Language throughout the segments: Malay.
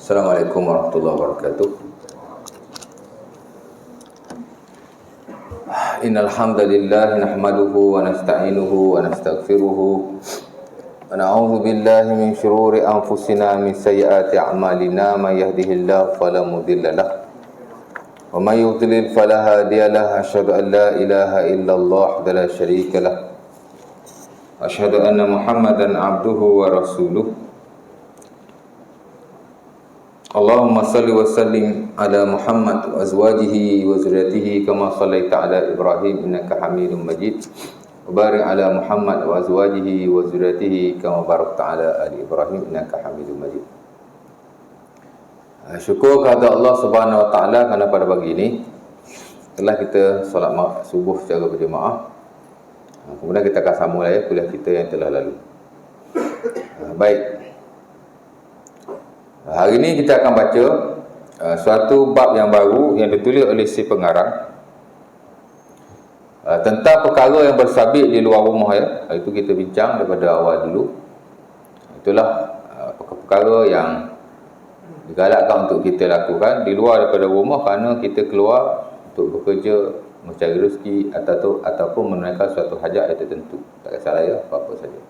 Assalamualaikum warahmatullahi wabarakatuh. Innal hamdalillah nahmaduhu wa nasta'inuhu wa nastaghfiruhu wa na'udzu billahi min shururi anfusina min sayyiati a'malina may yahdihillahu fala mudilla lahu wa may yudlil fala hadiya lahu. Asyhadu an la ilaha illallah wa la syarika lahu wa asyhadu anna Muhammadan abduhu wa rasuluh. Allahumma salli wa sallim ala Muhammad wa azwajihi wa zurriyyatihi kama sallaita ala Ibrahim innaka Hamidum Majid wa barik ala Muhammad wa azwajihi wa zurriyyatihi kama barakta ala ali Ibrahim innaka Hamidum Majid. Syukur kepada Allah Subhanahu wa taala kerana pada pagi ini telah kita solat subuh secara berjemaah. Kemudian kita akan sambung lagi kuliah kita yang telah lalu. Baik. Hari ini kita akan baca suatu bab yang baru yang ditulis oleh si pengarang tentang perkara yang bersabit di luar rumah ya. Itu kita bincang daripada awal dulu. Itulah perkara yang digalakkan untuk kita lakukan di luar daripada rumah kerana kita keluar untuk bekerja, mencari rezeki ataupun menunaikan suatu hajat yang tertentu. Tak kisahlah ya, apa-apa saja.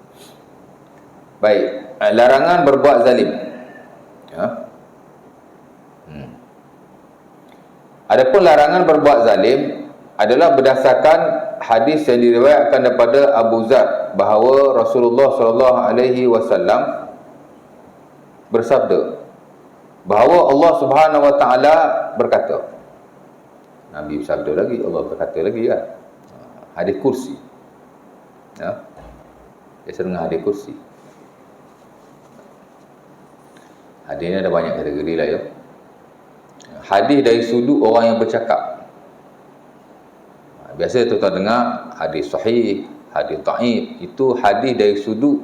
Baik, larangan berbuat zalim. Ya. Adapun larangan berbuat zalim adalah berdasarkan hadis yang diriwayatkan daripada Abu Zar bahawa Rasulullah SAW bersabda bahawa Allah Subhanahu Wa Taala berkata. Nabi bersabda lagi, Allah berkata lagi kan. Hadis kursi. Ya. Biasa dengan hadis kursi. Hadis ni ada banyak kategori lah ya. Hadis dari sudut orang yang bercakap. Biasa tuan-tuan dengar hadis sahih, hadis dhaif. Itu hadis dari sudut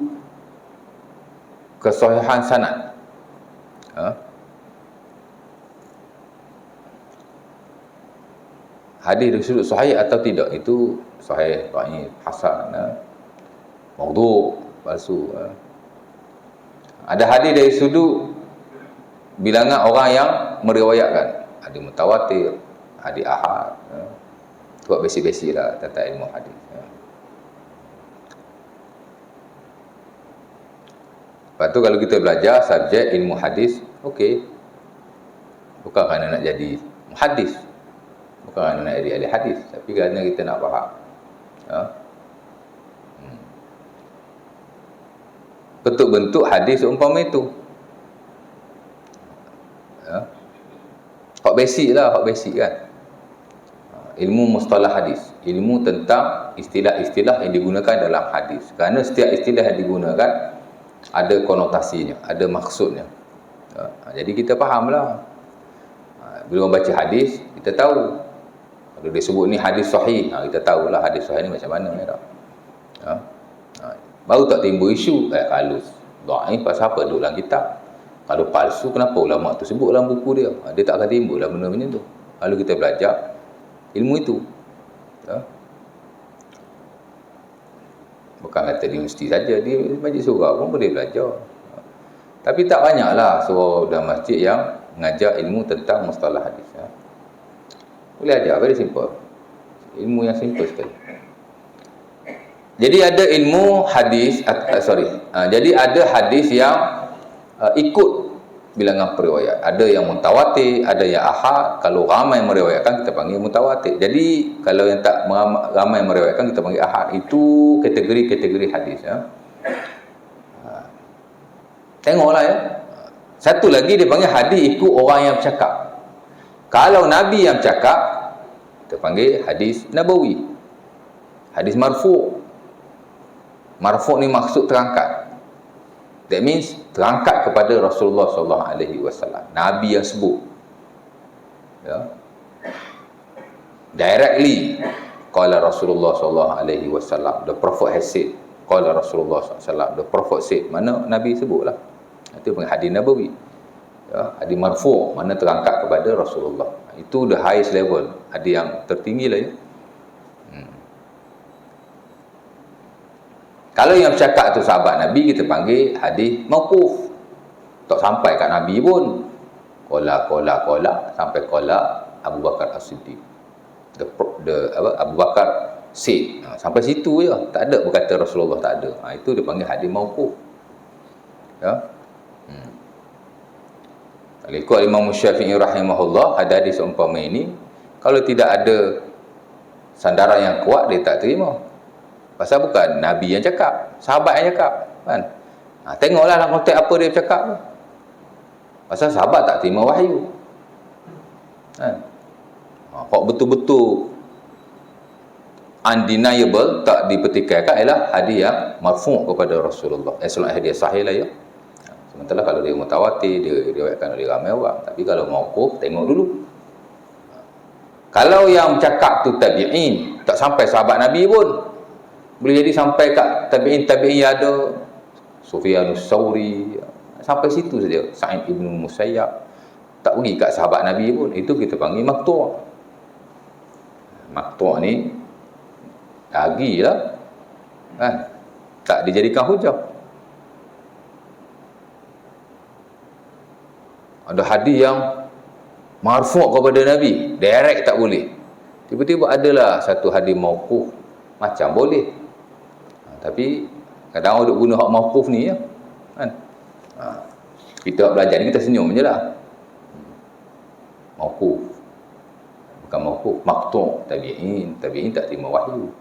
kesahihan sanad. Hadis dari sudut sahih atau tidak, itu sahih, dhaif, hasan, maudhu', palsu. Ada hadis dari sudut bilangan orang yang meriwayatkan, ada mutawatir, ada ahad. Buat basic-basic lah tentang ilmu hadis. Lepas tu kalau kita belajar subjek ilmu hadis, okey, bukan kerana nak jadi muhaddis, bukan kerana nak jadi ahli hadis, tapi kerana kita nak faham. Bentuk-bentuk hadis umpama itu. Hak basic lah, hak basic kan. Ilmu mustalah hadis, ilmu tentang istilah-istilah yang digunakan dalam hadis. Kerana setiap istilah yang digunakan ada konotasinya, ada maksudnya. Jadi kita fahamlah. Bila orang baca hadis, kita tahu. Kalau dia sebut ni hadis sahih, kita tahulah hadis sahih ni macam mana ya. Baru tak timbul isu kalau dhaif pasal apa duduk dalam kitab. Kalau palsu, kenapa ulama tu sebut dalam buku dia? Dia tak akan timbul lah benda macam tu. Kalau kita belajar ilmu itu. Bukan kata di universiti saja, di majlis surau pun boleh belajar. Tapi tak banyaklah surau dan masjid yang mengajar ilmu tentang mustalah hadis. Boleh ajar, very simple. Ilmu yang simple sekali. Jadi ada ilmu hadis, jadi ada hadis yang ikut bilangan periwayat. Ada yang mutawatir, ada yang ahad. Kalau ramai yang meriwayatkan, kita panggil mutawatir. Jadi kalau yang tak ramai yang meriwayatkan, kita panggil ahad. Itu kategori-kategori hadis ya. Tengoklah ya. Satu lagi dia panggil hadis ikut orang yang bercakap. Kalau Nabi yang bercakap, kita panggil hadis nabawi. Hadis marfu'. Marfu' ni maksud terangkat. That means terangkat kepada Rasulullah SAW. Nabi yang sebut. Ya. Directly qala Rasulullah SAW. The Prophet has said. Qala Rasulullah SAW. The Prophet said. Mana Nabi sebutlah. Itu panggil hadis nabawi. Ya, hadis marfu', mana terangkat kepada Rasulullah. Itu the highest level. Hadis yang tertinggi lah ya. Kalau yang bercakap tu sahabat Nabi, kita panggil hadis mauquf. Tak sampai kat Nabi pun. Qala sampai qala Abu Bakar As-Siddiq. Abu Bakar said. Sampai situ je. Tak ada berkata Rasulullah, tak ada. Itu dia panggil hadis mauquf. Ya. Ikut Imam Syafi'i rahimahullah, hadis seumpama ini, kalau tidak ada sandaran yang kuat, dia tak terima. Pasal bukan Nabi yang cakap, sahabat yang cakap, kan? Tengoklah dalam konteks apa dia cakap. Pasal sahabat tak terima wahyu, kan? Kok betul-betul undeniable, tak dipertikaikan, ialah hadis yang marfu' kepada Rasulullah. Hadis sahih lah, ya. Sementara kalau dia mutawatir, dia diriwayatkan oleh ramai orang. Tapi kalau mauquf, tengok dulu. Kalau yang cakap tu tabi'in, tak sampai sahabat Nabi pun, boleh jadi sampai kat tabi'in yang ada Sufyanus Tsauri, sampai situ saja. Sa'id ibn Musayyab, tak pergi kat sahabat Nabi pun. Itu kita panggil maqtu'. Maqtu' ni lagilah, kan? Tak dijadikan hujah. Ada hadis yang marfu' kepada Nabi, direct tak boleh. Tiba-tiba adalah satu hadis mauquf, macam boleh. Tapi kadang orang duk guna hak mauquf ni, ya, kan? Kita belajar ni kita senyum je lah. Mauquf, bukan mauquf, maqtu'. Tabi'in tak terima wahyu.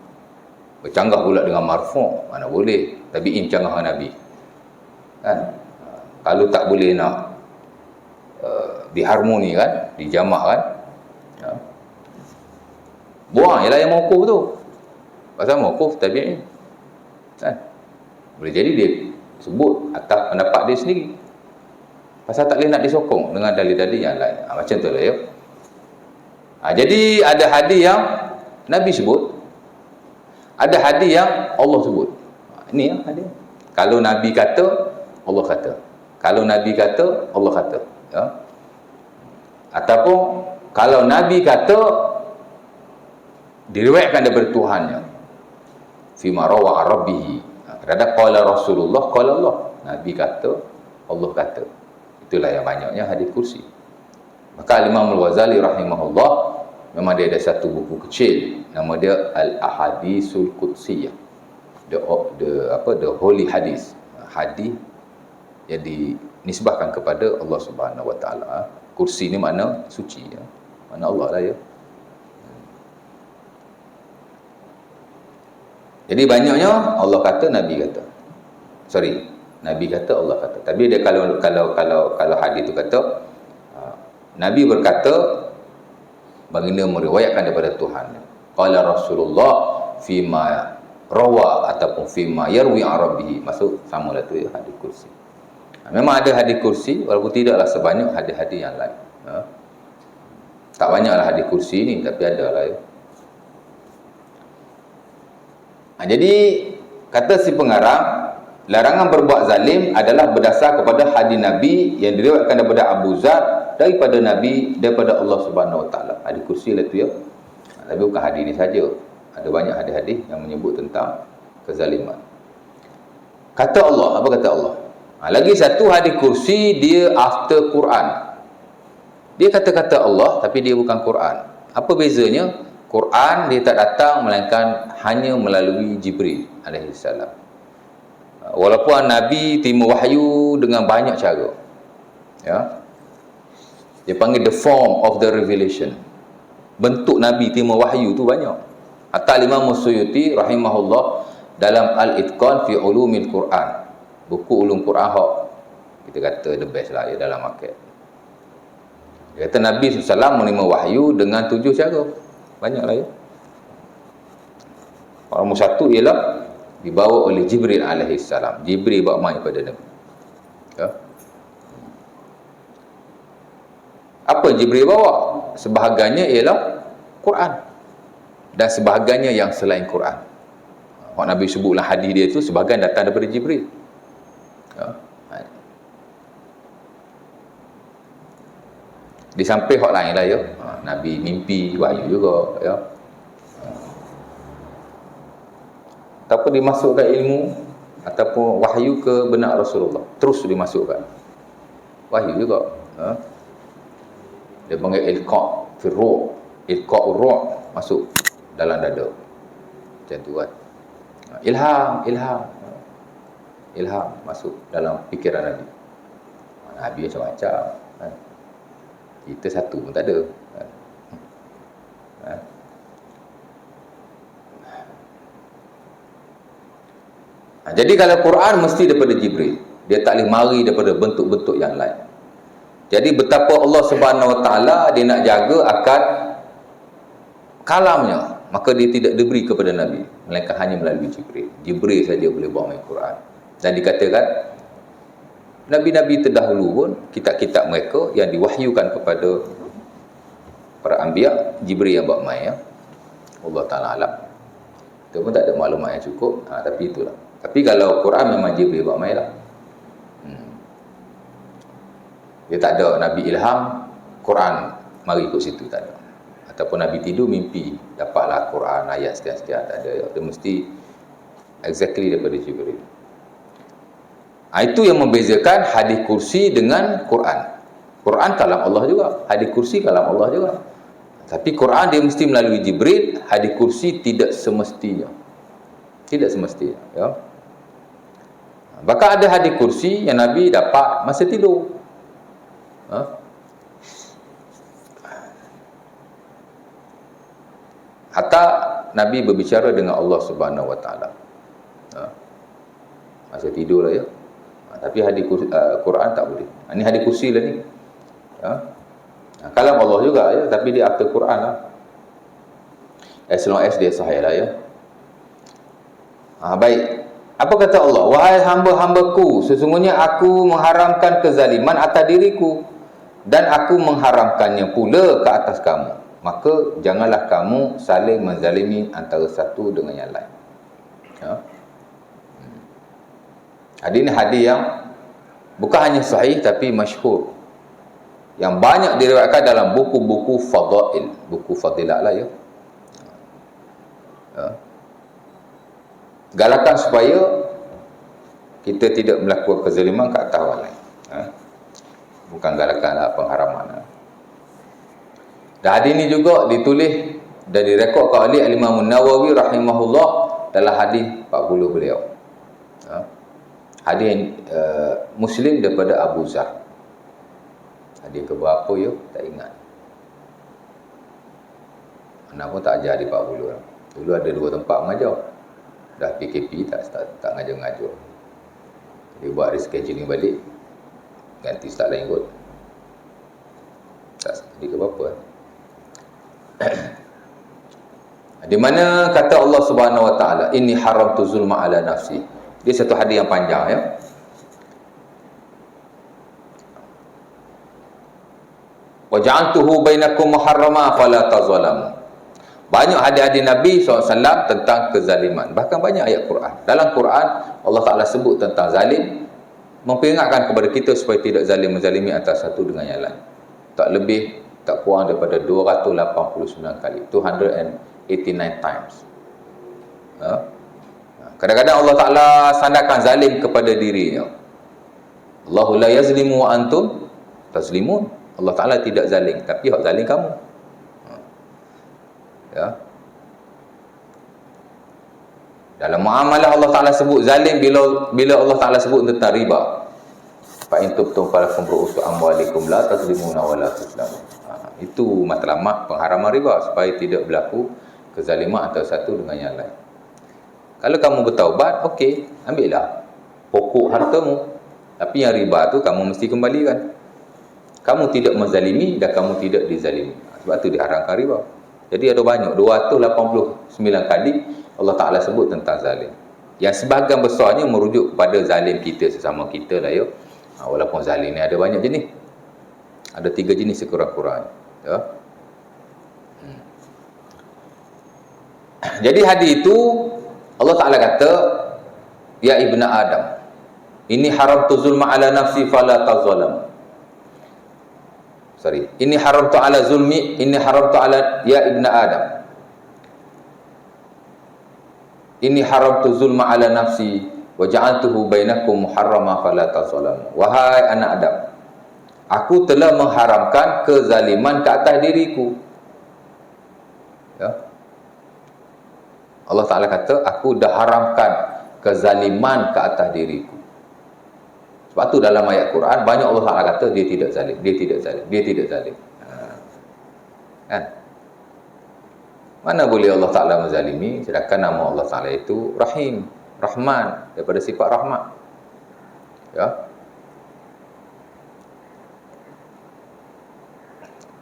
Bercanggah pula dengan marfu', mana boleh. Tabi'in canggah dengan Nabi, kan? Kalau tak boleh nak diharmoni, kan, dijamak, kan, ya, buang ialah yang mauquf tu. Pasal mauquf tabi'in, kan? Boleh jadi dia sebut atas pendapat dia sendiri, pasal tak boleh nak disokong dengan dalil-dalil yang lain. Macam tu lah, ya. Jadi ada hadis yang Nabi sebut, ada hadis yang Allah sebut. Ini ya hadis. Kalau Nabi kata, Allah kata. Kalau Nabi kata, Allah kata, ya. Ataupun kalau Nabi kata, diriwayatkan daripada Tuhannya, fima rawa rabbihi. Kadang qala Rasulullah, qala Allah. Nabi kata, Allah kata. Itulah yang banyaknya hadis kursi. Maka Imam Al-Ghazali rahimahullah, memang dia ada satu buku kecil, nama dia Al-Ahadisul Qudsiyah, the Holy Hadith, hadis yang dinisbahkan kepada Allah Subhanahu Wa Taala. Kursi ni makna suci, ya, makna Allah lah, ya. Jadi banyaknya Allah kata, Nabi kata. Nabi kata, Allah kata. Tapi dia kalau hadis tu kata Nabi berkata, baginda meriwayatkan daripada Tuhan. Qala Rasulullah fima rawa ataupun fima yarwi an rabbih. Maksud samalah tu, ya, hadis kursi. Memang ada hadis kursi, walaupun tidaklah sebanyak hadis-hadis yang lain. Tak banyaklah hadis kursi ni, tapi ada lah, ya. Jadi kata si pengarang, larangan berbuat zalim adalah berdasar kepada hadis Nabi yang diriwayatkan daripada Abu Zar daripada Nabi, daripada Allah Subhanahu Wa Taala. Hadis kursi lah tu, ya. Tapi bukan hadis ni saja, ada banyak hadis-hadis yang menyebut tentang kezaliman. Kata Allah, apa kata Allah? Lagi satu hadis kursi, dia after Quran. Dia kata-kata Allah, tapi dia bukan Quran. Apa bezanya? Quran dia tak datang melainkan hanya melalui Jibril alaihissalam. Walaupun Nabi terima wahyu dengan banyak cara, ya. Dia panggil the form of the revelation. Bentuk Nabi terima wahyu tu banyak. Hatta Imam Suyuti rahimahullah dalam Al-Itqan fi Ulumil Quran, buku ulum Quran hak kita kata the best lah, ya, dalam market. Dia kata Nabi SAW menerima wahyu dengan 7 cara. Banyaklah, ya. Nombor satu ialah dibawa oleh Jibril alaihissalam. Jibril bawa mai pada Nabi, ya. Apa Jibril bawa? Sebahagiannya ialah Quran dan sebahagiannya yang selain Quran. Hak Nabi sebutlah hadis dia tu sebahagian datang daripada Jibril, ya. Di samping hak lain lah, ya. Nabi mimpi wahyu juga, ya. Ataupun dimasukkan ilmu ataupun wahyu ke benak Rasulullah, terus dimasukkan wahyu juga, ya. Dia panggil ilqa' fi ruh, ilqa' ruh, masuk dalam dada. Macam tu kan. Ilham masuk dalam fikiran Nabi. Nabi macam-macam kan. Kita satu pun tak ada kan. Jadi kalau Quran mesti daripada Jibril, dia tak boleh mari daripada bentuk-bentuk yang lain. Jadi betapa Allah Subhanahu Wa Taala dia nak jaga akan kalamnya, maka dia tidak diberi kepada Nabi, melainkan hanya melalui Jibril. Jibril saja boleh bawa main Quran. Dan dikatakan Nabi-Nabi terdahulu pun kitab-kitab mereka yang diwahyukan kepada para anbiya, Jibril yang bawa main ya. Allah Ta'ala alam. Itu pun tak ada maklumat yang cukup, tapi itulah. Tapi kalau Quran memang Jibril bawa main lah. Dia tak ada Nabi ilham, Quran mari ikut situ, tak ada. Ataupun Nabi tidur mimpi dapatlah Quran ayat sekian-sekian, tak ada. Dia mesti exactly daripada Jibril. Itu yang membezakan hadis kursi dengan Quran. Quran kalam Allah juga, hadis kursi kalam Allah juga. Tapi Quran dia mesti melalui Jibril, hadis kursi tidak semestinya. Tidak semestinya, ya. Bahkan ada hadis kursi yang Nabi dapat masa tidur. Hatta Nabi berbicara dengan Allah Subhanahu Wa Taala. Masa tidur lah ya. Tapi hadis Quran tak boleh. Ini hadis kursi lah ni. Kalam Allah juga ya, tapi dia after Quran lah. As long as dia sahih lah ya. Baik. Apa kata Allah? Wahai hamba-hambaku, sesungguhnya aku mengharamkan kezaliman atas diriku dan aku mengharamkannya pula ke atas kamu. Maka janganlah kamu saling menzalimi antara satu dengan yang lain. Hadis ini hadis yang bukan hanya sahih tapi masyhur, yang banyak diriwayatkan dalam buku-buku fadail, buku fadilah lah ya. Galakan supaya kita tidak melakukan kezaliman ke atas orang lain. Bukan galakan lah, pengharaman. Dan hadis ini juga ditulis dan direkodkan oleh Imam Nawawi rahimahullah dalam hadis 40 beliau. Hadis Muslim daripada Abu Zar. Hadis ke berapa ya? Tak ingat. Anak pun tak ajar hadis 40. Dulu ada 2 tempat mengajar. Dah PKP tak ngajar-ngajar. Dia buat rescheduling balik. Ganti start lain kot. Tak hadis ke berapa. Di mana kata Allah Subhanahu Wa Taala, inni haramtu zulma ala nafsi. Dia satu hadis yang panjang ya. Wa ja'altuhu bainakum muharrama fala tazalamu. Banyak hadis-hadis Nabi SAW tentang kezaliman. Bahkan banyak ayat Quran. Dalam Quran Allah Ta'ala sebut tentang zalim, memperingatkan kepada kita supaya tidak zalim menzalimi antara satu dengan yang lain. Tak lebih, tak kurang daripada 289 kali. 289 times. Kadang-kadang Allah Ta'ala sandarkan zalim kepada dirinya. Allahu la yazlimu wa antum tazlimun. Allah Ta'ala tidak zalim, tapi hak zalim kamu. Ya. Dalam muamalah Allah Ta'ala sebut zalim bila Allah Ta'ala sebut tentang riba. Fa in tubtum falakum ru'usu amwalikum la tazlimuna wa la tuzlamun. Itu matlamat pengharaman riba, supaya tidak berlaku kezaliman antara satu dengan yang lain. Kalau kamu bertaubat, okey, ambillah pokok hartamu. Tapi yang riba tu kamu mesti kembalikan. Kamu tidak menzalimi dan kamu tidak dizalimi. Sebab tu diharamkan riba. Jadi ada banyak, 289 kali Allah Ta'ala sebut tentang zalim. Yang sebahagian besarnya merujuk kepada zalim kita sesama kita lah ya. Walaupun zalim ni ada banyak jenis. Ada 3 jenis sekurang-kurangnya. Ya. Jadi hadis itu Allah Ta'ala kata, ya ibna Adam, ini haramtu zulma ala nafsi fala tazalam. Ini haramtu ala zulmi, ini haramtu ala ya ibna Adam. Ini haramtu zulma ala nafsi wa ja'altuhu bainakum muharrama fala tazalam. Wahai anak Adam, Aku telah mengharamkan kezaliman ke atas diriku. Ya. Allah Ta'ala kata, aku dah haramkan kezaliman ke atas diriku. Sebab tu dalam ayat Quran banyak Allah Ta'ala kata dia tidak zalim, dia tidak zalim, dia tidak zalim. Kan? Mana boleh Allah Ta'ala menzalimi, sedangkan nama Allah Ta'ala itu Rahim, Rahman, daripada sifat rahmat. Ya.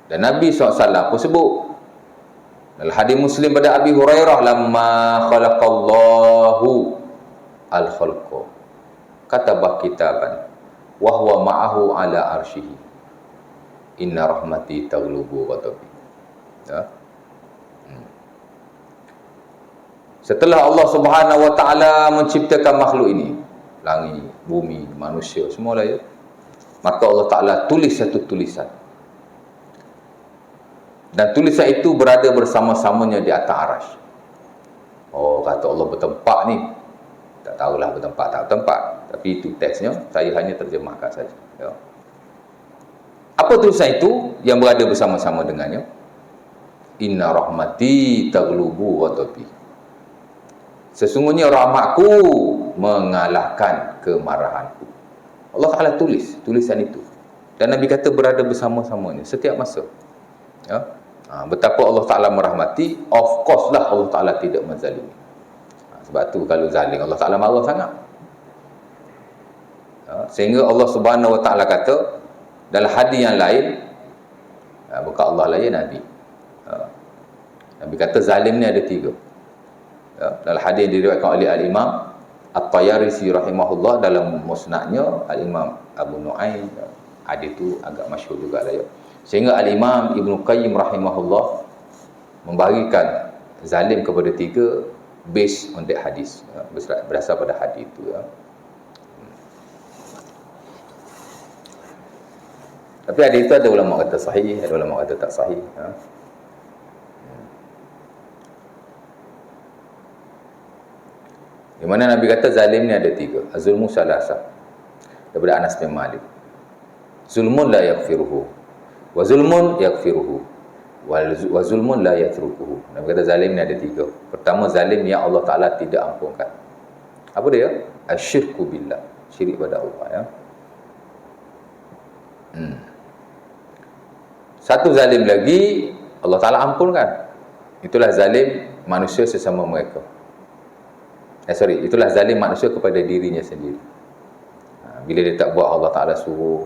Dan Nabi SAW pun sebut dalam hadis Muslim pada Abi Hurairah, lamma khalaqallahu al-khalqa katabah kitaban wa huwa ma'ahu ala arsyihi inna rahmati taghlubu ghadabi. Ya. Setelah Allah Subhanahu wa taala menciptakan makhluk ini, langit, bumi, manusia, semualah ya, maka Allah Taala tulis satu tulisan. Dan tulisan itu berada bersama-samanya di atas arasy. Oh, kata Allah bertempat ni. Tak tahulah bertempat tak bertempat, tapi itu teksnya, saya hanya terjemahkan saja. Ya. Apa tulisan itu yang berada bersama-sama dengannya? Inna rahmati taghlubu ghadabi. Sesungguhnya rahmatku mengalahkan kemarahanku. Allah Ta'ala tulis tulisan itu. Dan Nabi kata berada bersama-samanya setiap masa. Ya. Betapa Allah Ta'ala merahmati, of course lah Allah Ta'ala tidak menzalimi. Sebab tu kalau zalim, Allah Ta'ala marah sangat. Ya. Sehingga Allah Subhanahu wa Ta'ala kata dalam hadis yang lain, bukan Allah lah ya, Nabi. Nabi kata zalim ni ada 3. Ya, dalam hadis yang diriwayatkan oleh Al-Imam At-Tayarisi rahimahullah dalam musnadnya, Al-Imam Abu Nu'aim, hadis tu agak masyhur juga lah ya. Sehingga Al-Imam Ibn Qayyim rahimahullah membahagikan zalim kepada 3 based on that hadis, ya, berasal pada hadis itu. Ya. Tapi hadis itu ada ulama kata sahih, ada ulama kata tak sahih. Ya. Di mana Nabi kata zalim ni ada 3. Az-zulmu salasa. Daripada Anas bin Malik. Zulmun la yaghfiruhu. Wa zulmun yaghfiruhu. Wa zulmun la yatrukuhu. Nabi kata zalim ni ada 3. Pertama, zalim yang Allah Ta'ala tidak ampunkan. Apa dia? Asyirku billah. Syirik pada Allah. Ya. Satu zalim lagi Allah Ta'ala ampunkan. Itulah zalim manusia sesama mereka. Itulah zalim manusia kepada dirinya sendiri. Bila dia tak buat Allah Ta'ala suruh,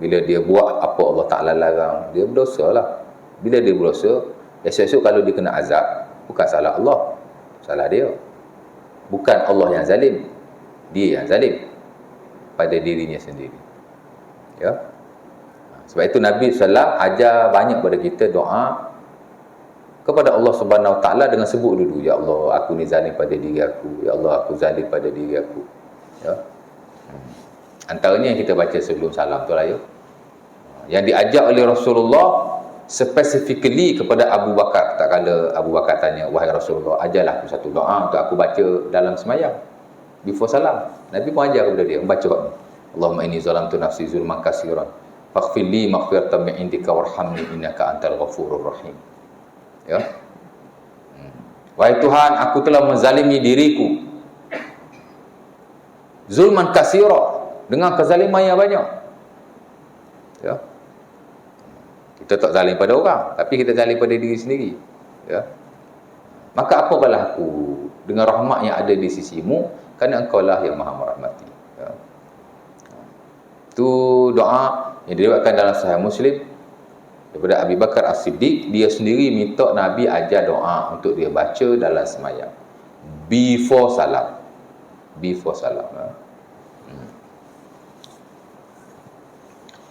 bila dia buat apa Allah Ta'ala larang, dia berdosa lah. Bila dia berdosa, esok-esok kalau dia kena azab, bukan salah Allah, salah dia. Bukan Allah yang zalim, dia yang zalim pada dirinya sendiri. Ya. Sebab itu Nabi SAW ajar banyak pada kita doa kepada Allah Subhanahu Wa Taala dengan sebut dulu, ya Allah, aku ni zalim pada diri aku, ya Allah, aku zalim pada diri aku. Ya. Antaranya yang kita baca sebelum salam tu lah ya. Yang diajak oleh Rasulullah specifically kepada Abu Bakar. Tak kala Abu Bakar tanya, wahai Rasulullah, ajarlah aku satu doa untuk aku baca dalam semayang before salam. Nabi pun ajar kepada dia membaca ni. Allahumma inni zalamtu nafsi zulman katsiran faghfir li maghfiratan min indika warhamni innaka antal ghafurur rahim. Ya. Wahai Tuhan, aku telah menzalimi diriku zulman katsira, dengan kezaliman yang banyak. Ya. Kita tak zalim pada orang, tapi kita zalim pada diri sendiri. Ya. Maka apalah aku dengan rahmat yang ada di sisimu, kerana engkau lah yang maha merahmati. Ya. Itu doa yang diriwayatkan dalam Sahih Muslim daripada Abi Bakar As-Siddiq. Dia sendiri minta Nabi ajar doa untuk dia baca dalam semayang before salam. Before salam. Ya.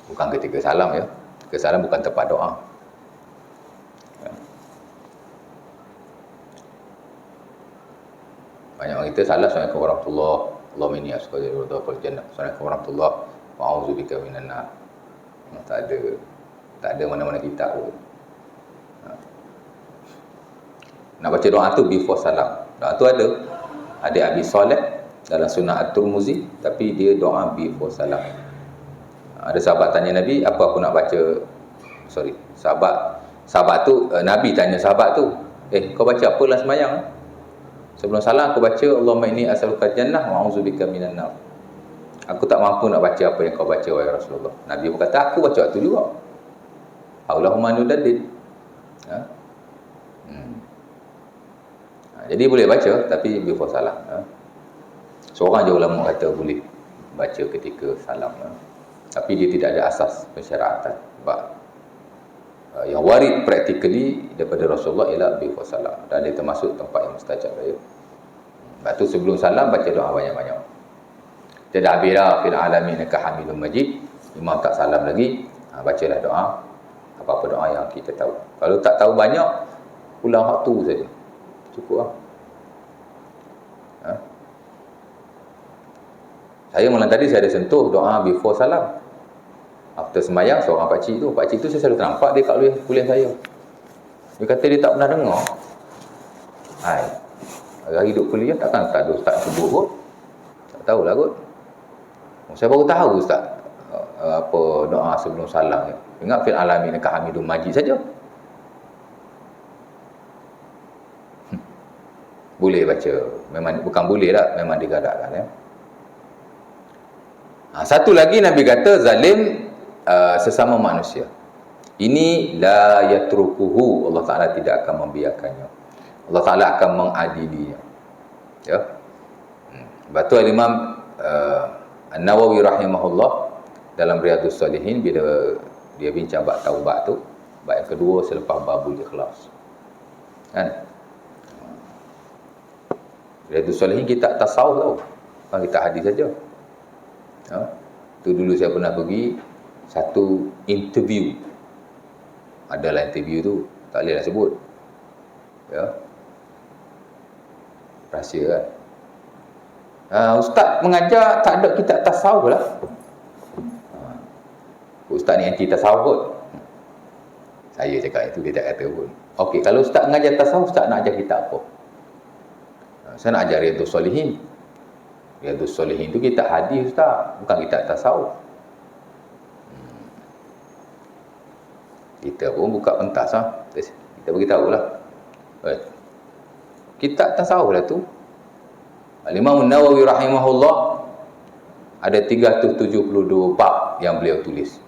Bukan ketika salam ya. Ketika salam bukan tempat doa. Ya. Banyak orang kita salah, Assalamualaikum warahmatullahi wabarakatuh, Allahumma inni as'aluka ridhal jannah, Assalamualaikum warahmatullahi wa a'udzubika minan nar. Tak ada mana-mana kitab pun. Nak baca doa tu before salam. Doa tu ada Abi Saleh dalam Sunnah At-Tirmizi, tapi dia doa before salam. Ada sahabat tanya Nabi, apa aku nak baca? Sahabat tu, Nabi tanya sahabat tu, kau baca apa dalam sembahyang? Sebelum salam aku baca, Allahumma inni as'aluka jannah wa a'udzubika minan nar. Aku tak mampu nak baca apa yang kau baca, wahai Rasulullah. Nabi berkata, aku baca waktu juga. Allahumma nudaddid. Jadi boleh baca, tapi before salam. Seorang je ulama kata boleh baca ketika salam. Tapi dia tidak ada asas pensyaratan. Sebab yang warid practically daripada Rasulullah ialah before salam. Dan dia termasuk tempat yang mustajab. Sebab tu sebelum salam baca doa banyak-banyak. Tidak habislah fil alamin ka hamilun majid. Imam tak salam lagi, bacalah doa. Apa-apa doa yang kita tahu. Kalau tak tahu banyak, ulang waktu saja. Cukup lah. Saya malam tadi saya ada sentuh doa before salam. After sembahyang, seorang pakcik tu saya selalu ternampak dia kat kuliah saya. Dia kata dia tak pernah dengar. Hari duduk kuliah takkan tak ada ustaz sebut kot. Tak tahulah kot. Saya baru tahu ustaz apa doa sebelum salam ni. Ingat fil alamin ka hamidun majid saja. Boleh baca. Memang bukan boleh lah, memang digalakkan ya. Satu lagi Nabi kata zalim sesama manusia. Ini la yatrukuhu, Allah Taala tidak akan membiarkannya. Allah Taala akan mengadilinya. Ya. Batu Imam An-Nawawi rahimahullah dalam Riyadhus Shalihin bila dia bincang bab taubat tu, bab yang kedua selepas babul ikhlas. Kan? Riyadhus Shalihin kita tasawuf tau. Bukan kita hadis saja. Tu dulu saya pernah pergi satu interview. Adalah interview tu, tak boleh lah sebut. Ya. Rahsia kan. Ustaz mengajar tak ada kitab tasawuf lah. Ustaz ni anti tasawuf kot. Saya cakap itu, dia tak kata pun. Okey, kalau ustaz mengajar tasawuf, ustaz nak ajar kitab apa? Saya nak ajar Riyadhus Shalihin. Riyadhus Shalihin tu kitab hadis ustaz, bukan kitab tasawuf. Kita pun buka pentas lah. Kita beritahu lah. Kitab tasawuf lah tu. Al-Imam An-Nawawi rahimahullah ada 372 bab yang beliau tulis.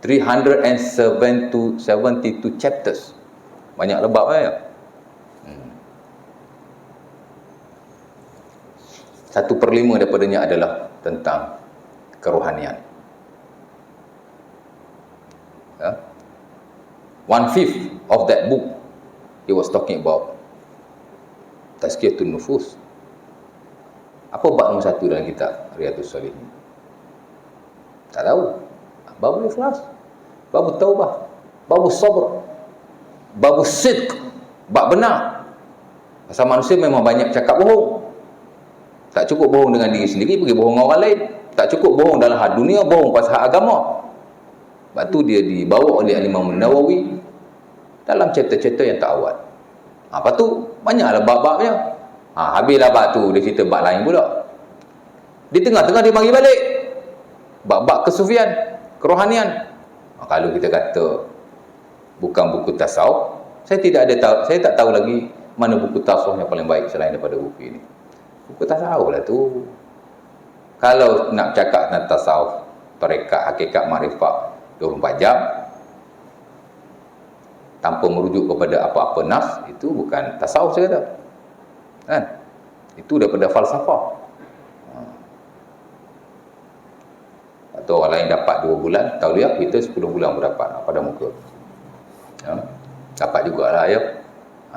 372 chapters. Banyak bab ya. 1/5 daripadanya adalah tentang kerohanian. 1/5 of that book he was talking about tazkiyatun nufus. Apa bab nombor 1 dalam kitab Riyadhus Shalihin? Tak tahu. Babul ikhlas, babul taubah, babul sabr, babul sidq, bab benar. Pasal manusia memang banyak cakap bohong. Tak cukup bohong dengan diri sendiri, pergi bohong orang lain. Tak cukup bohong dalam hal dunia, bohong pasal hal agama. Sebab tu dia dibawa oleh Imam Nawawi dalam cerita-cerita yang tak awal. Lepas tu banyaklah bab-babnya. Habislah bab tu, dia cerita bab lain pula. Di tengah-tengah dia bagi balik bab-bab kesufian, kerohanian. Kalau kita kata bukan buku tasawuf, saya tak tahu lagi mana buku tasawuf yang paling baik selain daripada buku ini. Buku tasawuf lah tu. Kalau nak cakap tentang tasawuf, tarekat, hakikat, makrifat 24 jam tanpa merujuk kepada apa-apa nas, itu bukan tasawuf saya kata. Kan? Itu daripada falsafah. Atau orang lain dapat 2 bulan tauliah, kita 10 bulan berdapat pada muka. Dapat jugalah ya.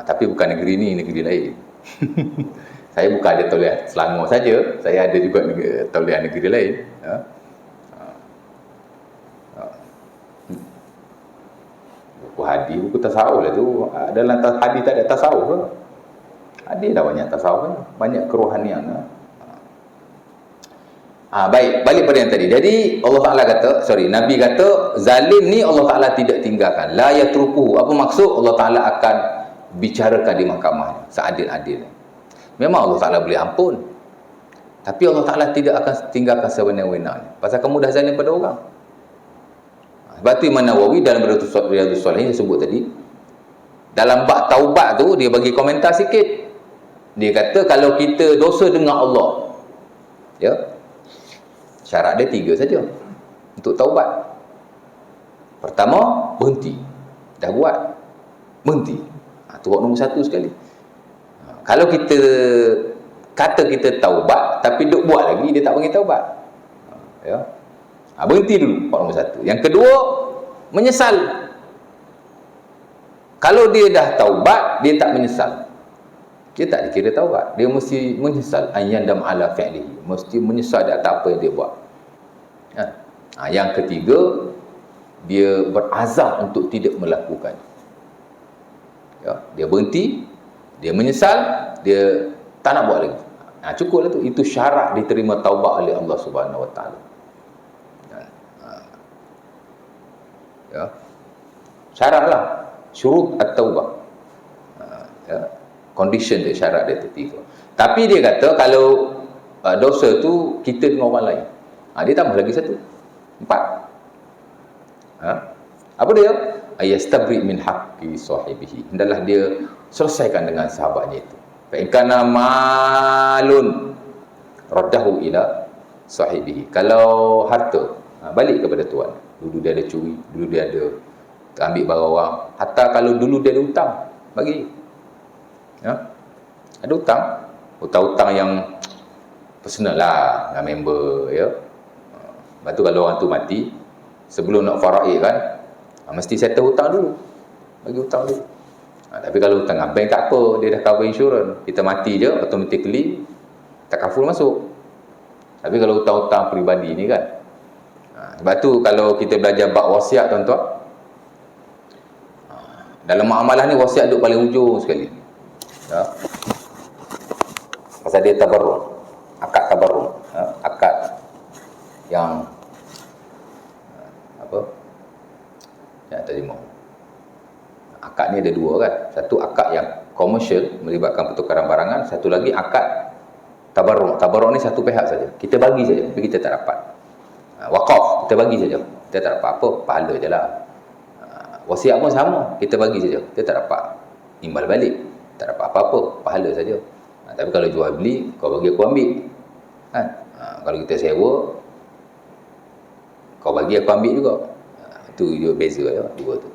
Tapi bukan negeri ni, negeri lain. Saya bukan ada tauliah Selangor saja, saya ada juga tauliah negeri lain. Buku hadis, buku tasawuf lah tu. Dalam hadis tak ada tasawuf ke? Hadis dah banyak tasawuf kan? Banyak kerohanian. Baik, balik pada yang tadi. Jadi Allah Ta'ala kata, Nabi kata zalim ni Allah Ta'ala tidak tinggalkan. La yatruku. Apa maksud? Allah Ta'ala akan bicarakan di mahkamah seadil-adil. Memang Allah Ta'ala boleh ampun, tapi Allah Ta'ala tidak akan tinggalkan sewenang-wenang. Pasal kamu dah zalim pada orang. Sebab tu Imam Nawawi dalam Riyadhus Shalihin saya sebut tadi, dalam bab taubat tu dia bagi komentar sikit. Dia kata kalau kita dosa dengan Allah, ya, syarat dia 3 saja untuk taubat. Pertama, berhenti. Dah buat, berhenti. Tu nombor 1 sekali. Kalau kita kata kita taubat tapi duk buat lagi, dia tak panggil taubat. Ya. Berhenti dulu, nombor 1. Yang kedua, menyesal. Kalau dia dah taubat, dia tak menyesal, dia tak dikira taubat. Dia mesti menyesal, ayyandam ala fi'lihi, mesti menyesal di atas apa yang dia buat. Yang ketiga, dia berazam untuk tidak melakukan. Ya, dia berhenti, dia menyesal, dia tak nak buat lagi. Cukuplah tu. Itu syarat diterima taubat oleh Allah Subhanahu Wa Taala. Ya, syaratlah, syurut at-taubah. Ya, condition dia, syarat dia tu 3. Tapi dia kata kalau dosa tu kita dengan orang lain, dia tambah lagi 1, 4. Apa dia? Ayastabri min haqqi sahibihi, hendaklah dia selesaikan dengan sahabatnya itu. Fa in kana malun raddahu ila sahibihi, kalau harta balik kepada tuan. Dulu dia ada curi, dulu dia ada ambil barang orang, hatta kalau dulu dia ada hutang, bagi. Ya, ada hutang yang personal lah dengan member, ya. Lepas tu kalau orang tu mati, sebelum nak faraid kan, mesti settle hutang dulu, bagi hutang dulu. Tapi kalau hutang dengan bank tak apa, dia dah cover insurans, kita mati je automatically takaful masuk. Tapi kalau hutang-hutang peribadi ni kan, sebab tu kalau kita belajar bab wasiat, tuan-tuan, dalam muamalah ni wasiat duduk paling ujung sekali. Ya. Pasal dia tabarruk, akad tabarruk, akad yang apa? Yang terima. Akad ni ada 2 kan. Satu akad yang komersial, melibatkan pertukaran barangan, satu lagi akad tabarruk. Tabarruk ni satu pihak saja. Kita bagi saja, tapi kita tak dapat. Wakaf, kita bagi saja, kita tak dapat apa, pahala je lah. Wasiat pun sama, kita bagi saja, kita tak dapat imbal balik, tak dapat apa-apa, pahala saja. Tapi kalau jual beli, kau bagi aku ambil kan? Kalau kita sewa, kau bagi aku ambil juga. Itu beza ya, 2 tu.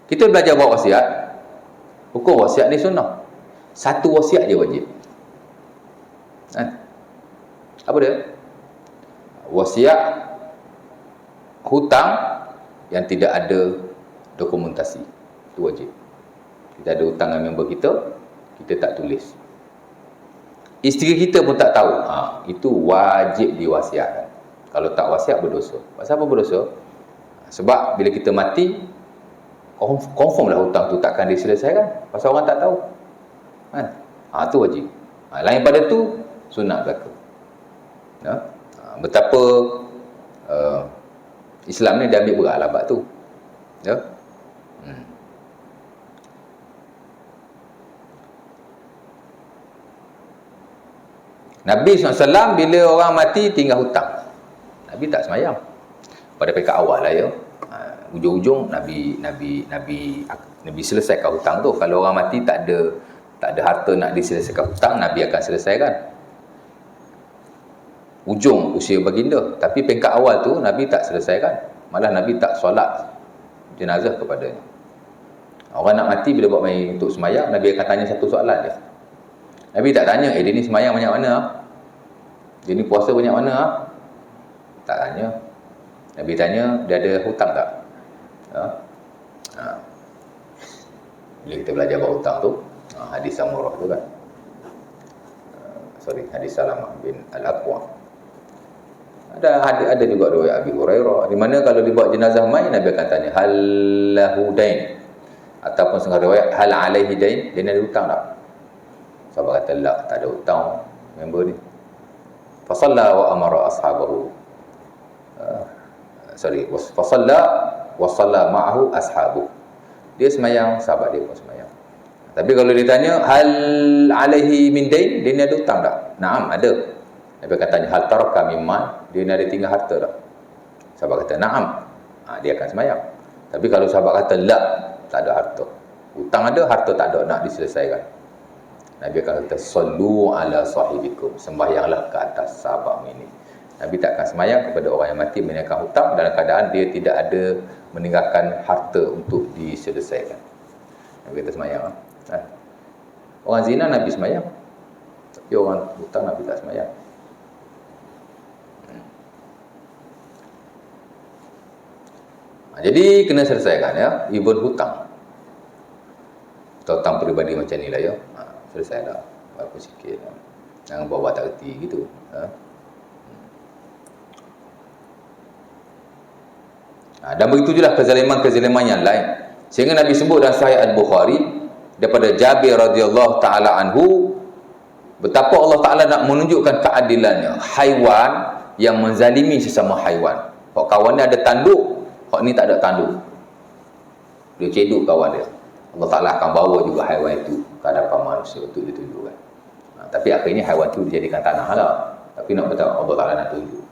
Kita belajar buat wasiat. Hukum wasiat ni sunnah. 1 wasiat je wajib. Apa dia? Wasiat hutang yang tidak ada dokumentasi, itu wajib. Kita ada hutang dengan member kita, kita tak tulis. Isteri kita pun tak tahu, itu wajib diwasiatkan. Kalau tak wasiat, berdosa. Pasal apa berdosa? Sebab bila kita mati, confirm lah hutang tu takkan diselesaikan, pasal orang tak tahu. Itu wajib. Lain pada tu, sunat berlaku. Betapa Islam ni dia ambil berat lah bab tu. Ya. Nabi SAW bila orang mati tinggal hutang, Nabi tak semayang. Pada pekat awal lah ya. Ujung-ujung Nabi selesaikan hutang tu. Kalau orang mati tak ada harta nak diselesaikan hutang, Nabi akan selesaikan. Ujung usia baginda. Tapi peringkat awal tu Nabi tak selesaikan. Malah Nabi tak solat jenazah kepadanya. Orang nak mati bila buat main untuk semayang, Nabi akan tanya satu soalan je. Nabi tak tanya, dia ni semayang banyak mana? Dia ni puasa banyak mana? Tak tanya. Nabi tanya, dia ada hutang tak? Bila kita belajar buat hutang tu, hadis Samurah tu kan, hadis Salamah bin Al-Aqwa. Ada juga riwayat Abi Hurairah di mana kalau dibuat jenazah mai, Nabi akan tanya hal lahu dain, ataupun setengah riwayat hal alaihi dain, dia ada hutang tak? Sahabat kata tak ada hutang member ni. Fa salla wa amara ashabahu. Fa salla wa salla ma'ahu ashabu. Dia semayang, sahabat dia pun semayang. Tapi kalau ditanya hal alaihi min dain, dia ni ada hutang tak? Naam, ada. Nabi katanya hal taraka mimman, dia ni ada tinggal harta tak? Sahabat kata na'am, dia akan sembahyang. Tapi kalau sahabat kata la, tak ada harta, hutang ada, harta tak ada, nak diselesaikan, Nabi akan kata sallu ala sahibikum, sembahyanglah ke atas sahabatmu ini. Nabi tak akan sembahyang kepada orang yang mati meninggalkan hutang dalam keadaan dia tidak ada meninggalkan harta untuk diselesaikan. Nabi kata sembahyang. Orang zina Nabi sembahyang, tapi orang hutang Nabi tak sembahyang. Jadi kena selesaikan ya, even hutang. Hutang peribadi macam ni lah ya. Selesailah. Walaupun sikit. Jangan bawa tak reti gitu. Dan begitu jugalah kezaliman-kezaliman yang lain. Sehingga Nabi sebut dalam Sahih Al-Bukhari daripada Jabir radhiyallahu taala anhu, betapa Allah Taala nak menunjukkan keadilannya. Haiwan yang menzalimi sesama haiwan. Hak kawan dia ada tanduk, hak ni tak ada tanduk, dia ceduk kawan dia. Allah Ta'ala akan bawa juga haiwan itu ke hadapan manusia untuk ditunjukkan. Tapi akhirnya haiwan itu dijadikan tanah lah. Tapi nak betul Allah Ta'ala nak tunjuk.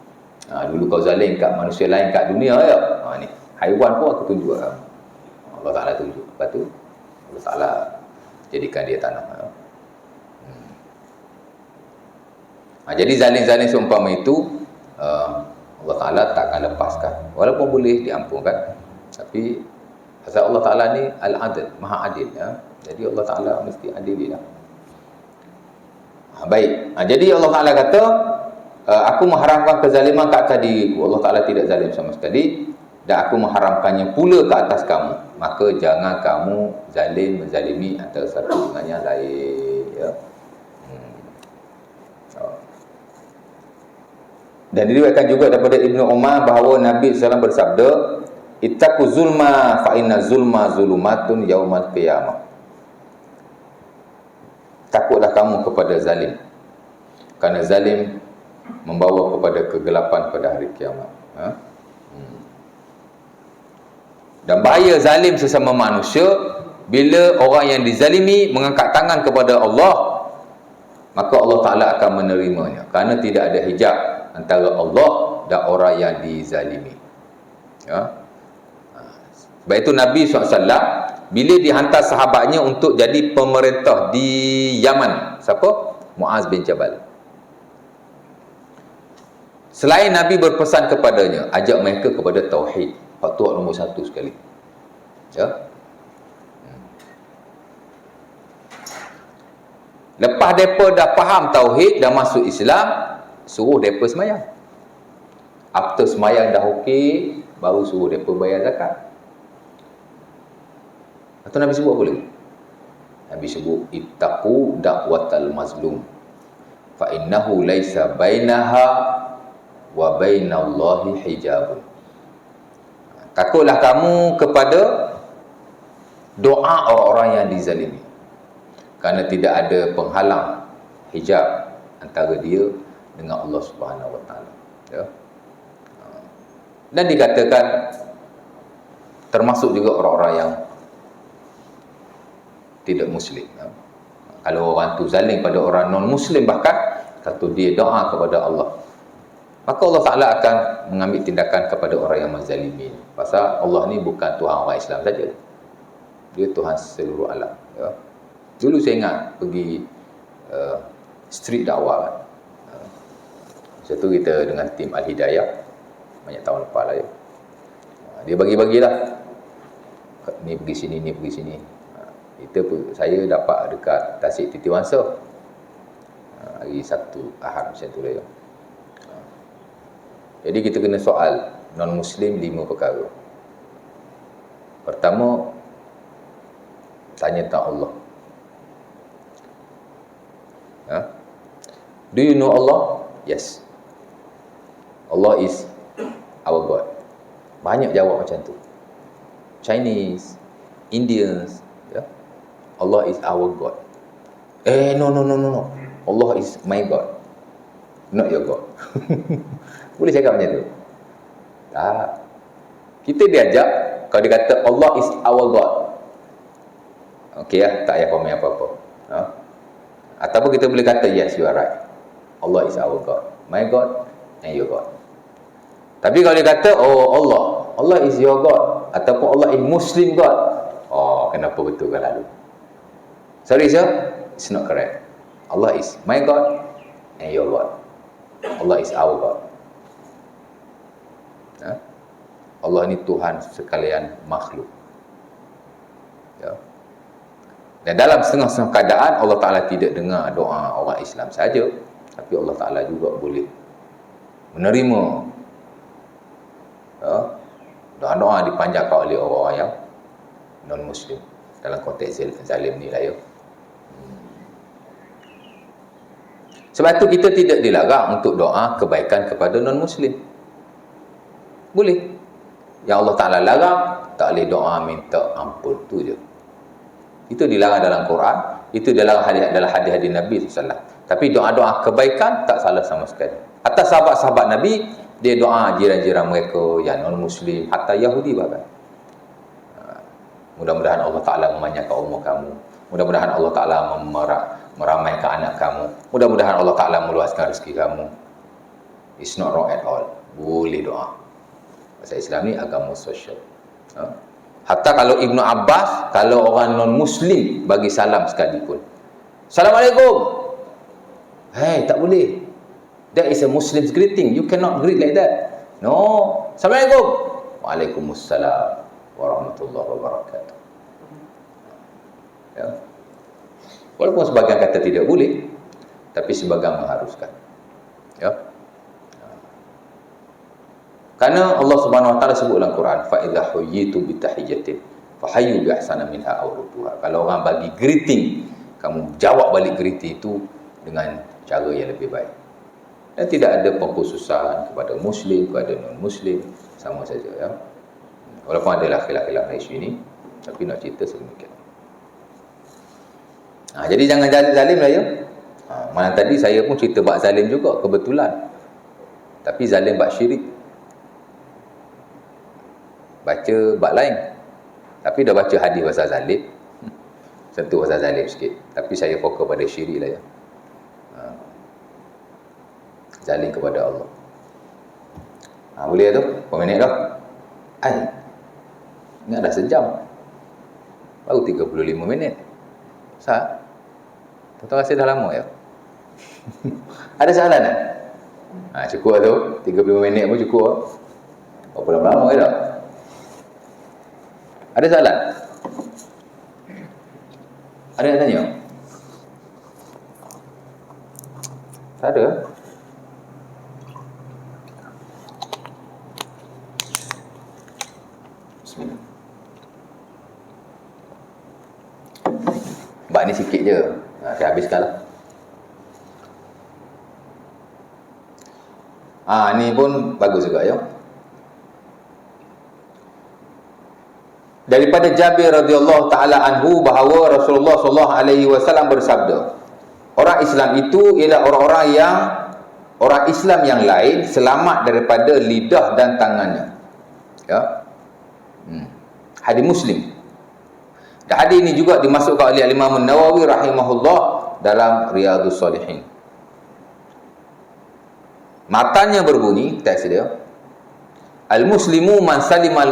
Dulu kau zalim kat manusia lain kat dunia ya. Ni haiwan pun aku tunjuk kamu. Allah Ta'ala tunjuk. Lepas tu Allah Ta'ala jadikan dia tanah. Jadi zalim-zalim seumpama itu Allah Ta'ala tak akan lepaskan. Walaupun boleh diampunkan, tapi pasal Allah Ta'ala ni Al-Adil, Maha Adil ya. Jadi Allah Ta'ala mesti adil lah. Baik. Jadi Allah Ta'ala kata, aku mengharamkan kezaliman ke atas diriku. Allah Ta'ala tidak zalim sama sekali, dan aku mengharamkannya pula ke atas kamu. Maka jangan kamu zalim menzalimi antara satu dengan yang lain ya. Dan diriwayatkan juga daripada Ibnu Umar bahawa Nabi SAW bersabda, ittaqu zulma fa inna zulma zulumatun yaumal qiyamah. Takutlah kamu kepada zalim, kerana zalim membawa kepada kegelapan pada hari kiamat. Dan bahaya zalim sesama manusia, bila orang yang dizalimi mengangkat tangan kepada Allah, maka Allah Ta'ala akan menerimanya, kerana tidak ada hijab antara Allah dan orang yang dizalimi ya. Sebab itu Nabi SAW bila dihantar sahabatnya untuk jadi pemerintah di Yaman, siapa? Muaz bin Jabal, selain Nabi berpesan kepadanya, ajak mereka kepada Tauhid, faktor nombor satu sekali ya. Lepas mereka dah faham Tauhid, dah masuk Islam, suruh mereka semayang. After semayang dah okey, baru suruh mereka bayar zakat. Atau Nabi sebut apa lagi? Nabi sebut ittaqu da'watal mazlum fa innahu laisa bainaha wa bainallahi hijabun. Takutlah kamu kepada doa orang-orang yang dizalimi, kerana tidak ada penghalang, hijab antara dia dengan Allah Subhanahu Wa Taala ya. Dan dikatakan termasuk juga orang-orang yang tidak muslim ya. Kalau orang tu zalim pada orang non-muslim, bahkan kata dia doa kepada Allah, maka Allah Ta'ala akan mengambil tindakan kepada orang yang menzalimi. Pasal Allah ni bukan Tuhan orang Islam saja, dia Tuhan seluruh alam ya. Dulu saya ingat pergi street dakwah kan. Satu kita dengan tim Al-Hidayah banyak tahun lepas lah ya. Dia bagi-bagilah, ni pergi sini, ni pergi sini. Saya dapat dekat Tasik Titi Wangsa hari Sabtu Ahad macam tu lah ya. Jadi kita kena soal non-Muslim 5 perkara. Pertama, tanya tentang Allah. Do you know Allah? Yes. Allah is our God. Banyak jawab macam tu. Chinese, Indians, ya. Allah is our God. No. Allah is my God, not your God. Boleh cakap macam tu? Tak. Kita diajak, kalau dia kata Allah is our God, okey lah, tak payah komen apa-apa. Ataupun kita boleh kata yes, you are right, Allah is our God, my God and your God. Tapi kalau dia kata, oh Allah is your God, ataupun Allah is Muslim God, oh, kenapa betul kan lalu? Sorry sir, it's not correct. Allah is my God and your God. Allah is our God. Allah ni Tuhan sekalian makhluk. Ya. Dan dalam setengah-setengah keadaan Allah Ta'ala tidak dengar doa orang Islam saja, tapi Allah Ta'ala juga boleh menerima doa-doa dipanjatkan oleh orang-orang yang non-Muslim dalam konteks zalim ni lah ya. Sebab tu kita tidak dilarang untuk doa kebaikan kepada non-Muslim. Boleh. Yang Allah Ta'ala larang, tak boleh doa minta ampun, tu je. Itu dilarang dalam Quran, itu dilarang dalam hadis-hadis Nabi SAW. Tapi doa-doa kebaikan tak salah sama sekali. Atas sahabat-sahabat Nabi, dia doa jiran-jiran mereka yang non-Muslim, hatta Yahudi bahkan. Mudah-mudahan Allah Ta'ala memanjangkan umur kamu. Mudah-mudahan Allah Ta'ala meramaikan anak kamu. Mudah-mudahan Allah Ta'ala meluaskan rezeki kamu. It's not wrong at all. Boleh doa. Pasal Islam ni agama sosial. Hatta kalau Ibnu Abbas, kalau orang non-Muslim bagi salam sekalipun, Assalamualaikum. Hey, tak boleh. That is a Muslim's greeting. You cannot greet like that. No. Assalamualaikum. Waalaikumsalam warahmatullahi wabarakatuh. Ya. Walaupun sebagian kata tidak boleh, tapi sebagian mengharuskan. Ya. Karena Allah Subhanahu wa taala sebut dalam Quran, fa idza huyyitu bi tahiyyatin fa hayyu bi ahsana minha aw rudduha. Kalau orang bagi greeting, kamu jawab balik greeting itu dengan cara yang lebih baik. Dan tidak ada pengkhususan kepada muslim, kepada non-muslim, sama saja ya. Walaupun ada khilaf-khilaf isu ini, tapi nak cerita sedemikian. Jadi jangan zalim lah ya. Malam tadi saya pun cerita bab zalim juga, kebetulan. Tapi zalim bab syirik. Baca bab lain. Tapi dah baca hadis pasal zalim. Sentuh pasal zalim sikit. Tapi saya fokus pada syirik lah ya. Zalim kepada Allah. Boleh tu? Berapa minit dah? Ingat dah sejam. Baru 35 minit. Sah? Tuan-tuan rasa dah lama ya? Ada soalan tak? Cukup tu. 35 minit pun cukup. Berapa lama ya dah? Ada soalan? Ada yang tanya? Tak ada? Bismillah. Bab ni sikit je. Saya habiskan lah. Ni pun bagus juga ya. Daripada Jabir radhiyallahu taala anhu bahawa Rasulullah sallallahu alaihi wasallam bersabda, orang Islam itu ialah orang Islam yang lain selamat daripada lidah dan tangannya. Ya. Hadis Muslim. Dan hadis ini juga dimasukkan oleh Imam An-Nawawi rahimahullah dalam Riyadhus Shalihin. Matanya berbunyi, teks dia, Al-Muslimu man salima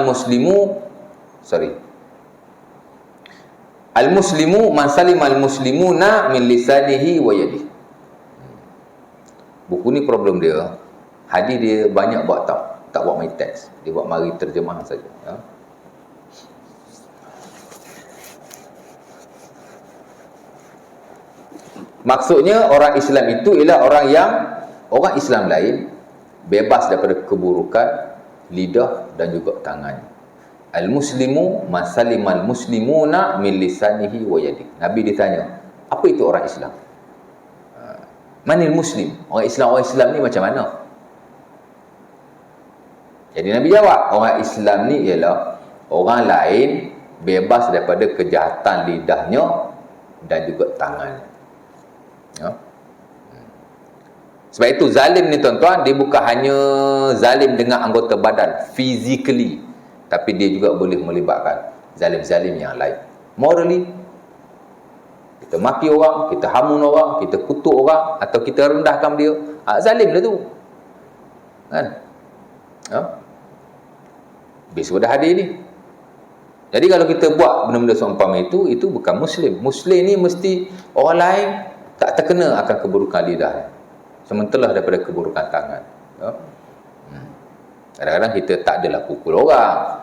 Al-Muslimu man salima al-muslimuna min lisanihi wa yadihi. Buku ni problem dia. Hadis dia banyak buat tak buat my text. Dia buat mari terjemah saja. Ya. Maksudnya orang Islam itu ialah orang Islam lain bebas daripada keburukan lidah dan juga tangan. Al-Muslimu man salimal muslimuna min lisanihi wa yadihi. Nabi ditanya, apa itu orang Islam? Manil Muslim? Orang Islam ni macam mana? Jadi Nabi jawab, orang Islam ni ialah orang lain bebas daripada kejahatan lidahnya dan juga tangan. Ya. Sebab itu zalim ni tuan-tuan, dia bukan hanya zalim dengan anggota badan physically, tapi dia juga boleh melibatkan zalim-zalim yang lain. Morally, kita maki orang, kita hamun orang, kita kutuk orang, atau kita rendahkan dia, zalim lah tu. Kan? Besok dah hadir ni. Jadi kalau kita buat benda-benda seumpama itu bukan Muslim. Muslim ni mesti orang lain tak terkena akan keburukan lidah, sementara daripada keburukan tangan. Kadang-kadang kita tak adalah pukul orang,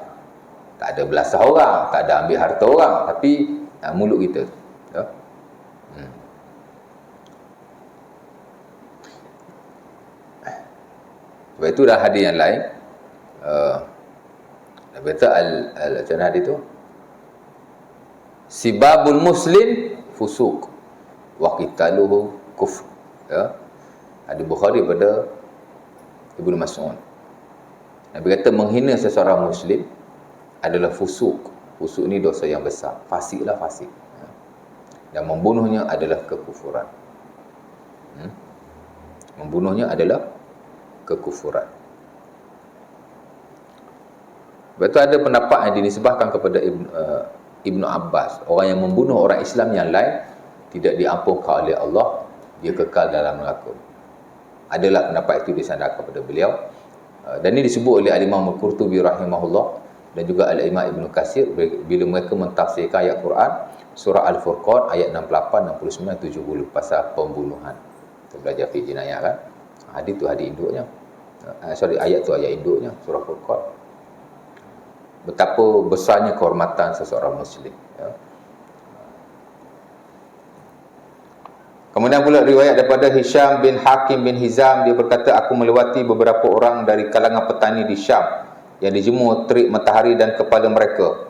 tak ada belasah orang, tak ada ambil harta orang, tapi mulut kita. Sebab itu dah hadis yang lain. Betul macam mana hadis tu? Sibabul muslim fusuk wa qitaluhu kufr. Hadis Bukhari pada Ibnu Mas'ud. Nabi kata menghina seseorang muslim adalah fusuk. Fusuk ni dosa yang besar. Fasik lah, fasik. Dan membunuhnya adalah kekufuran. Membunuhnya adalah kekufuran. Sebab itu ada pendapat yang dinisbahkan kepada Ibnu Abbas, orang yang membunuh orang Islam yang lain tidak diampunkan oleh Allah, dia kekal dalam neraka. Adalah pendapat itu disandarkan kepada beliau. Dan ini disebut oleh Al-Imam Al-Qurtubi rahimahullah dan juga Al-Imam Ibn Katsir bila mereka mentafsirkan ayat Quran surah Al-Furqan ayat 68, 69, 70 pasal pembunuhan. Kita belajar fiqh jinayah kan. Hadis tu hadis induknya. Ayat tu ayat induknya surah Furqan. Betapa besarnya kehormatan seseorang muslim. Kemudian pula riwayat daripada Hisham bin Hakim bin Hizam, dia berkata, aku melewati beberapa orang dari kalangan petani di Syam yang dijemur terik matahari dan kepala mereka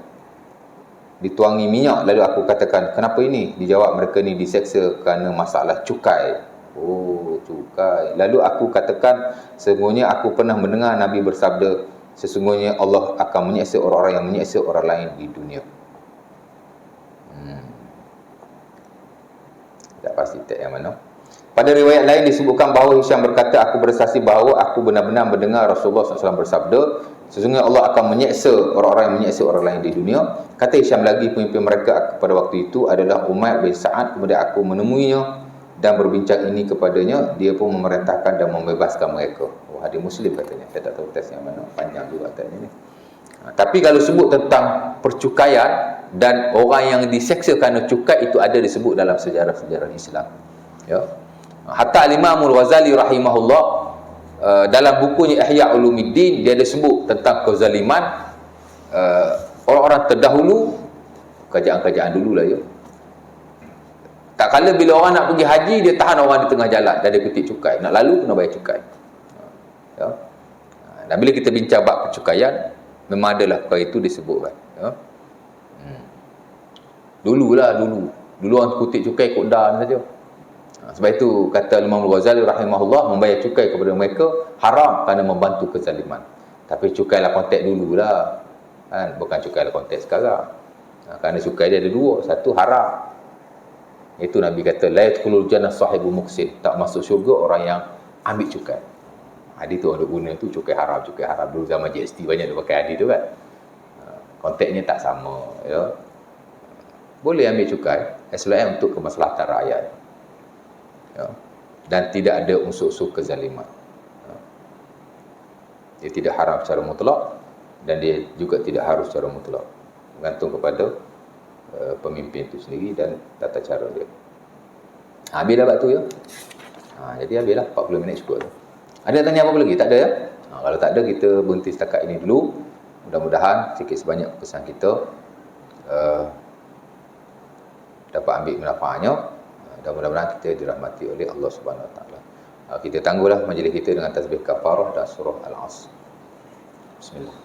dituangi minyak. Lalu aku katakan, kenapa ini? Dijawab, mereka ni diseksa kerana masalah cukai. Oh, cukai. Lalu aku katakan, sesungguhnya aku pernah mendengar Nabi bersabda, sesungguhnya Allah akan menyeksa orang-orang yang menyeksa orang lain di dunia. Tak pasti tak yang mana. Pada riwayat lain disebutkan bahawa Hisham berkata, aku bersaksi bahawa aku benar-benar mendengar Rasulullah SAW bersabda, sesungguhnya Allah akan menyeksa orang-orang yang menyeksa orang lain di dunia. Kata Hisham lagi, pemimpin mereka pada waktu itu adalah Umair bin Sa'ad. Kemudian aku menemuinya dan berbincang ini kepadanya. Dia pun memerintahkan dan membebaskan mereka. Oh, hadis Muslim katanya. Saya tak tahu teks yang mana, panjang juga katanya ni. Tapi kalau sebut tentang percukaian dan orang yang diseksa kerana cukai, itu ada disebut dalam sejarah-sejarah Islam. Ya. Hatta Imam Al-Ghazali rahimahullah dalam bukunya Ihya Ulumuddin, dia ada sebut tentang kezaliman orang-orang terdahulu, kerajaan-kerajaan dululah ya. Tak kala bila orang nak pergi haji, dia tahan orang di tengah jalan dan dia petik cukai. Nak lalu kena bayar cukai. Ya. Dan bila kita bincang bab percukaian, memang adalah perkara itu disebutkan. Ya. Dulu orang kutip cukai ikut dan saja. Sebab itu kata Imam Al-Ghazali rahimahullah, membayar cukai kepada mereka haram kerana membantu kezaliman. Tapi cukai lah konteks dululah, kan? Bukan cukai lah konteks sekarang. Kerana cukai dia ada dua, satu haram. Itu Nabi kata, la yadkhulul jannah sahibu muksin, tak masuk syurga orang yang ambil cukai. Hadis tu orang guna tu cukai haram. Dulu zaman GST banyak dia pakai hadis tu kan. Konteksnya tak sama, ya. Boleh ambil cukai as long as untuk kemaslahatan rakyat. Ya. Dan tidak ada unsur-unsur kezaliman. Ya. Dia tidak haram secara mutlak dan dia juga tidak harus secara mutlak. Bergantung kepada pemimpin itu sendiri dan tata cara dia. Habislah bab tu ya. Jadi habislah 40 minit cukup tu. Ada tanya apa lagi? Tak ada ya? Kalau tak ada, kita berhenti setakat ini dulu. Mudah-mudahan sikit sebanyak pesan kita dapat ambil manfaatnya dan mudah-mudahan kita dirahmati oleh Allah Subhanahu Wa Taala. Kita tangguhlah majlis kita dengan tasbih kafarah dan surah Al-Asr. Bismillah.